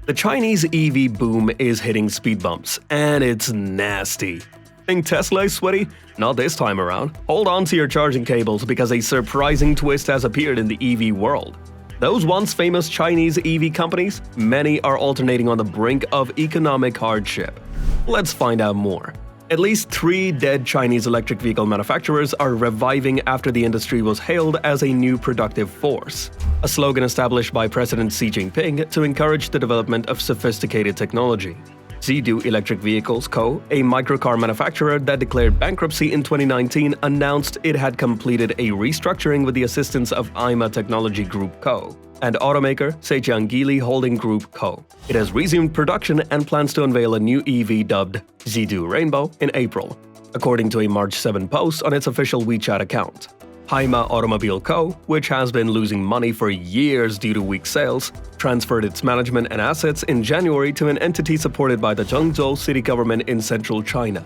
The Chinese EV boom is hitting speed bumps, and it's nasty. Think Tesla is sweaty? Not this time around. Hold on to your charging cables because a surprising twist has appeared in the EV world. Those once famous Chinese EV companies, many are alternating on the brink of economic hardship. Let's find out more. At least 3 dead Chinese electric vehicle manufacturers are reviving after the industry was hailed as a new productive force, a slogan established by President Xi Jinping to encourage the development of sophisticated technology. Jidu Electric Vehicles Co., a microcar manufacturer that declared bankruptcy in 2019, announced it had completed a restructuring with the assistance of IMA Technology Group Co. and automaker Zhejiang Holding Group Co. It has resumed production and plans to unveil a new EV dubbed Jidu Rainbow in April, according to a March 7 post on its official WeChat account. Haima Automobile Co., which has been losing money for years due to weak sales, transferred its management and assets in January to an entity supported by the Zhengzhou city government in central China,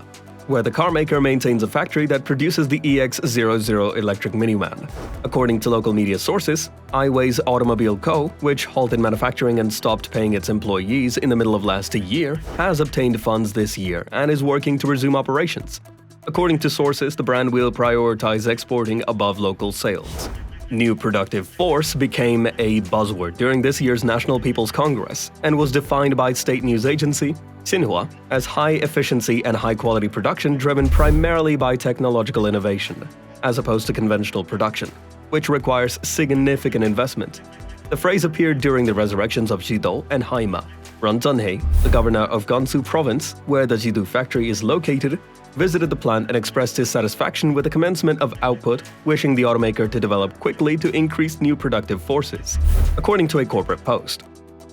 where the carmaker maintains a factory that produces the EX00 electric minivan. According to local media sources, Aiwei's Automobile Co., which halted manufacturing and stopped paying its employees in the middle of last year, has obtained funds this year and is working to resume operations. According to sources, the brand will prioritize exporting above local sales. New productive force became a buzzword during this year's National People's Congress and was defined by state news agency Xinhua as high-efficiency and high-quality production driven primarily by technological innovation, as opposed to conventional production, which requires significant investment. The phrase appeared during the resurrections of Jidu and Haima. Ran Zhenhe, the governor of Gansu province, where the Jidu factory is located, visited the plant and expressed his satisfaction with the commencement of output, wishing the automaker to develop quickly to increase new productive forces, according to a corporate post.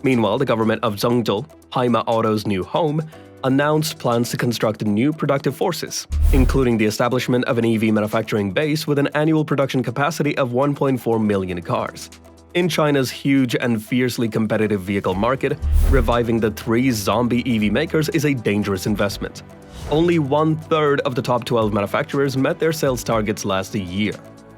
Meanwhile, the government of Zhengzhou, Haima Auto's new home, announced plans to construct new productive forces, including the establishment of an EV manufacturing base with an annual production capacity of 1.4 million cars. In China's huge and fiercely competitive vehicle market, reviving the 3 zombie EV makers is a dangerous investment. Only 1/3 of the top 12 manufacturers met their sales targets last year,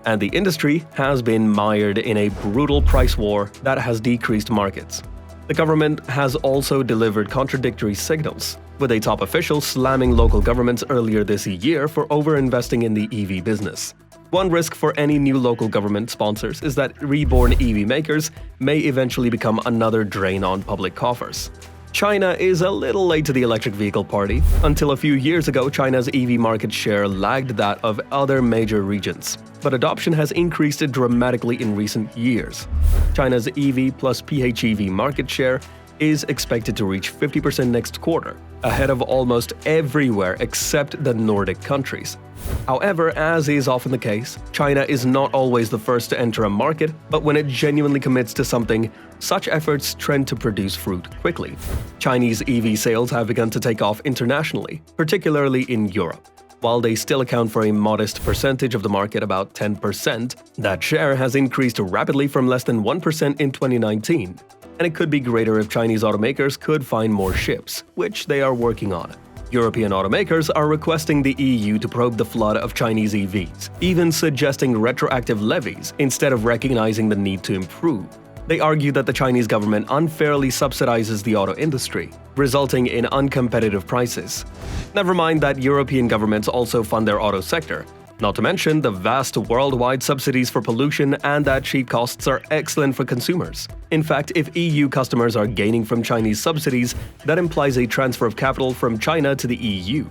and the industry has been mired in a brutal price war that has decreased markets. The government has also delivered contradictory signals, with a top official slamming local governments earlier this year for overinvesting in the EV business. One risk for any new local government sponsors is that reborn EV makers may eventually become another drain on public coffers. China is a little late to the electric vehicle party. Until a few years ago, China's EV market share lagged that of other major regions, but adoption has increased dramatically in recent years. China's EV plus PHEV market share is expected to reach 50% next quarter, ahead of almost everywhere except the Nordic countries. However, as is often the case, China is not always the first to enter a market, but when it genuinely commits to something, such efforts trend to produce fruit quickly. Chinese EV sales have begun to take off internationally, particularly in Europe. While they still account for a modest percentage of the market, about 10%, that share has increased rapidly from less than 1% in 2019. And it could be greater if Chinese automakers could find more ships, which they are working on. European automakers are requesting the EU to probe the flood of Chinese EVs, even suggesting retroactive levies instead of recognizing the need to improve. They argue that the Chinese government unfairly subsidizes the auto industry, resulting in uncompetitive prices. Never mind that European governments also fund their auto sector, not to mention the vast worldwide subsidies for pollution and that cheap costs are excellent for consumers. In fact, if EU customers are gaining from Chinese subsidies, that implies a transfer of capital from China to the EU.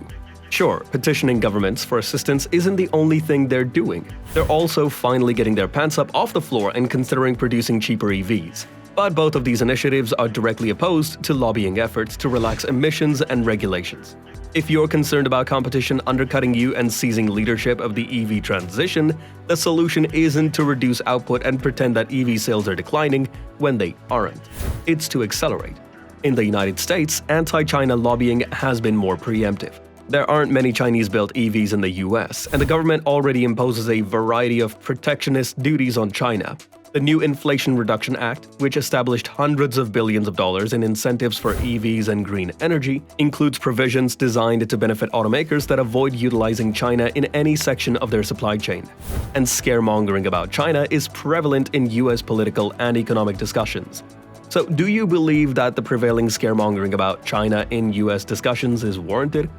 Sure, petitioning governments for assistance isn't the only thing they're doing. They're also finally getting their pants up off the floor and considering producing cheaper EVs. But both of these initiatives are directly opposed to lobbying efforts to relax emissions and regulations. If you're concerned about competition undercutting you and seizing leadership of the EV transition, the solution isn't to reduce output and pretend that EV sales are declining when they aren't. It's to accelerate. In the United States, anti-China lobbying has been more preemptive. There aren't many Chinese-built EVs in the US, and the government already imposes a variety of protectionist duties on China. The new Inflation Reduction Act, which established hundreds of billions of dollars in incentives for EVs and green energy, includes provisions designed to benefit automakers that avoid utilizing China in any section of their supply chain. And scaremongering about China is prevalent in US political and economic discussions. So, do you believe that the prevailing scaremongering about China in US discussions is warranted?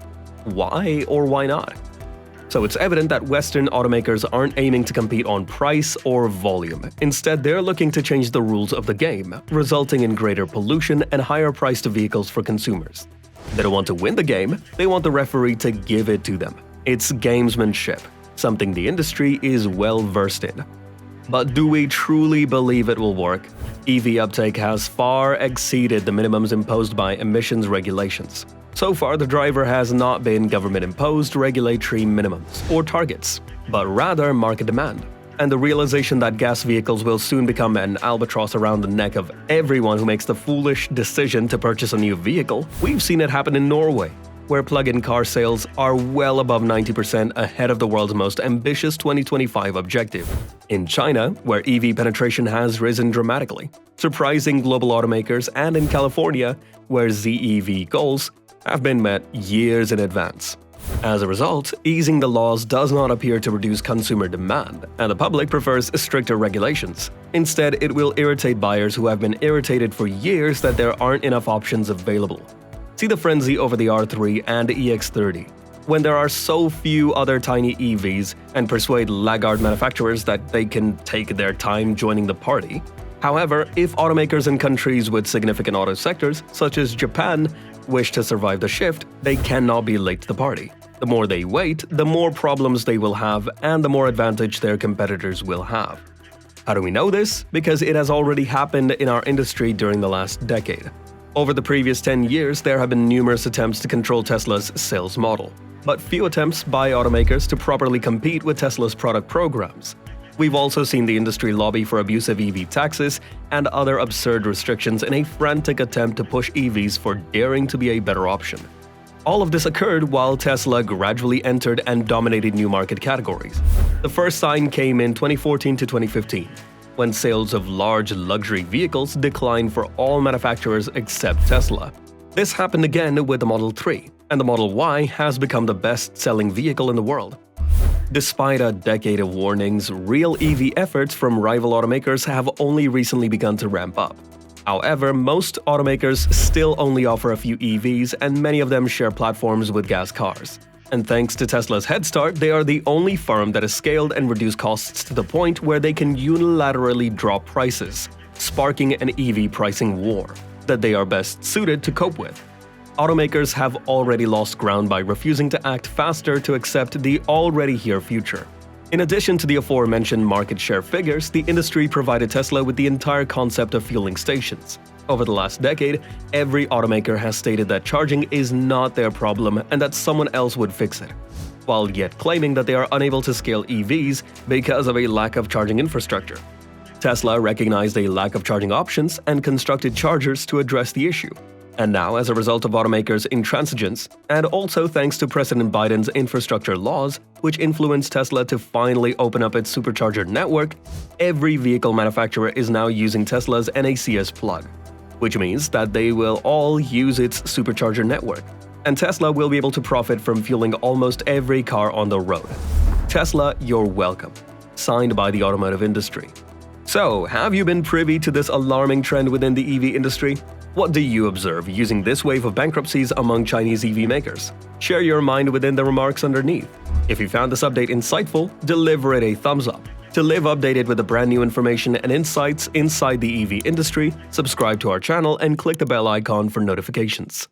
Why or why not? So it's evident that Western automakers aren't aiming to compete on price or volume. Instead, they're looking to change the rules of the game, resulting in greater pollution and higher priced vehicles for consumers. They don't want to win the game, they want the referee to give it to them. It's gamesmanship, something the industry is well versed in. But do we truly believe it will work? EV uptake has far exceeded the minimums imposed by emissions regulations. So far, the driver has not been government-imposed regulatory minimums or targets, but rather market demand. And the realization that gas vehicles will soon become an albatross around the neck of everyone who makes the foolish decision to purchase a new vehicle. We've seen it happen in Norway, where plug-in car sales are well above 90% ahead of the world's most ambitious 2025 objective. In China, where EV penetration has risen dramatically, surprising global automakers, and in California, where ZEV goals have been met years in advance. As a result, easing the laws does not appear to reduce consumer demand, and the public prefers stricter regulations. Instead, it will irritate buyers who have been irritated for years that there aren't enough options available. See the frenzy over the R3 and EX30, when there are so few other tiny EVs, and persuade laggard manufacturers that they can take their time joining the party. However, if automakers in countries with significant auto sectors, such as Japan, wish to survive the shift, they cannot be late to the party. The more they wait, the more problems they will have and the more advantage their competitors will have. How do we know this? Because it has already happened in our industry during the last decade. Over the previous 10 years, there have been numerous attempts to control Tesla's sales model, but few attempts by automakers to properly compete with Tesla's product programs. We've also seen the industry lobby for abusive EV taxes and other absurd restrictions in a frantic attempt to push EVs for daring to be a better option. All of this occurred while Tesla gradually entered and dominated new market categories. The first sign came in 2014 to 2015, when sales of large luxury vehicles declined for all manufacturers except Tesla. This happened again with the Model 3, and the Model Y has become the best-selling vehicle in the world. Despite a decade of warnings, real EV efforts from rival automakers have only recently begun to ramp up. However, most automakers still only offer a few EVs, and many of them share platforms with gas cars. And thanks to Tesla's head start, they are the only firm that has scaled and reduced costs to the point where they can unilaterally drop prices, sparking an EV pricing war that they are best suited to cope with. Automakers have already lost ground by refusing to act faster to accept the already here future. In addition to the aforementioned market share figures, the industry provided Tesla with the entire concept of fueling stations. Over the last decade, every automaker has stated that charging is not their problem and that someone else would fix it, while yet claiming that they are unable to scale EVs because of a lack of charging infrastructure. Tesla recognized a lack of charging options and constructed chargers to address the issue. And now, as a result of automakers' intransigence, and also thanks to President Biden's infrastructure laws, which influenced Tesla to finally open up its supercharger network, every vehicle manufacturer is now using Tesla's NACS plug, which means that they will all use its supercharger network, and Tesla will be able to profit from fueling almost every car on the road. Tesla, you're welcome. Signed by the automotive industry. So, have you been privy to this alarming trend within the EV industry? What do you observe using this wave of bankruptcies among Chinese EV makers? Share your mind within the remarks underneath. If you found this update insightful, deliver it a thumbs up. To live updated with the brand new information and insights inside the EV industry, subscribe to our channel and click the bell icon for notifications.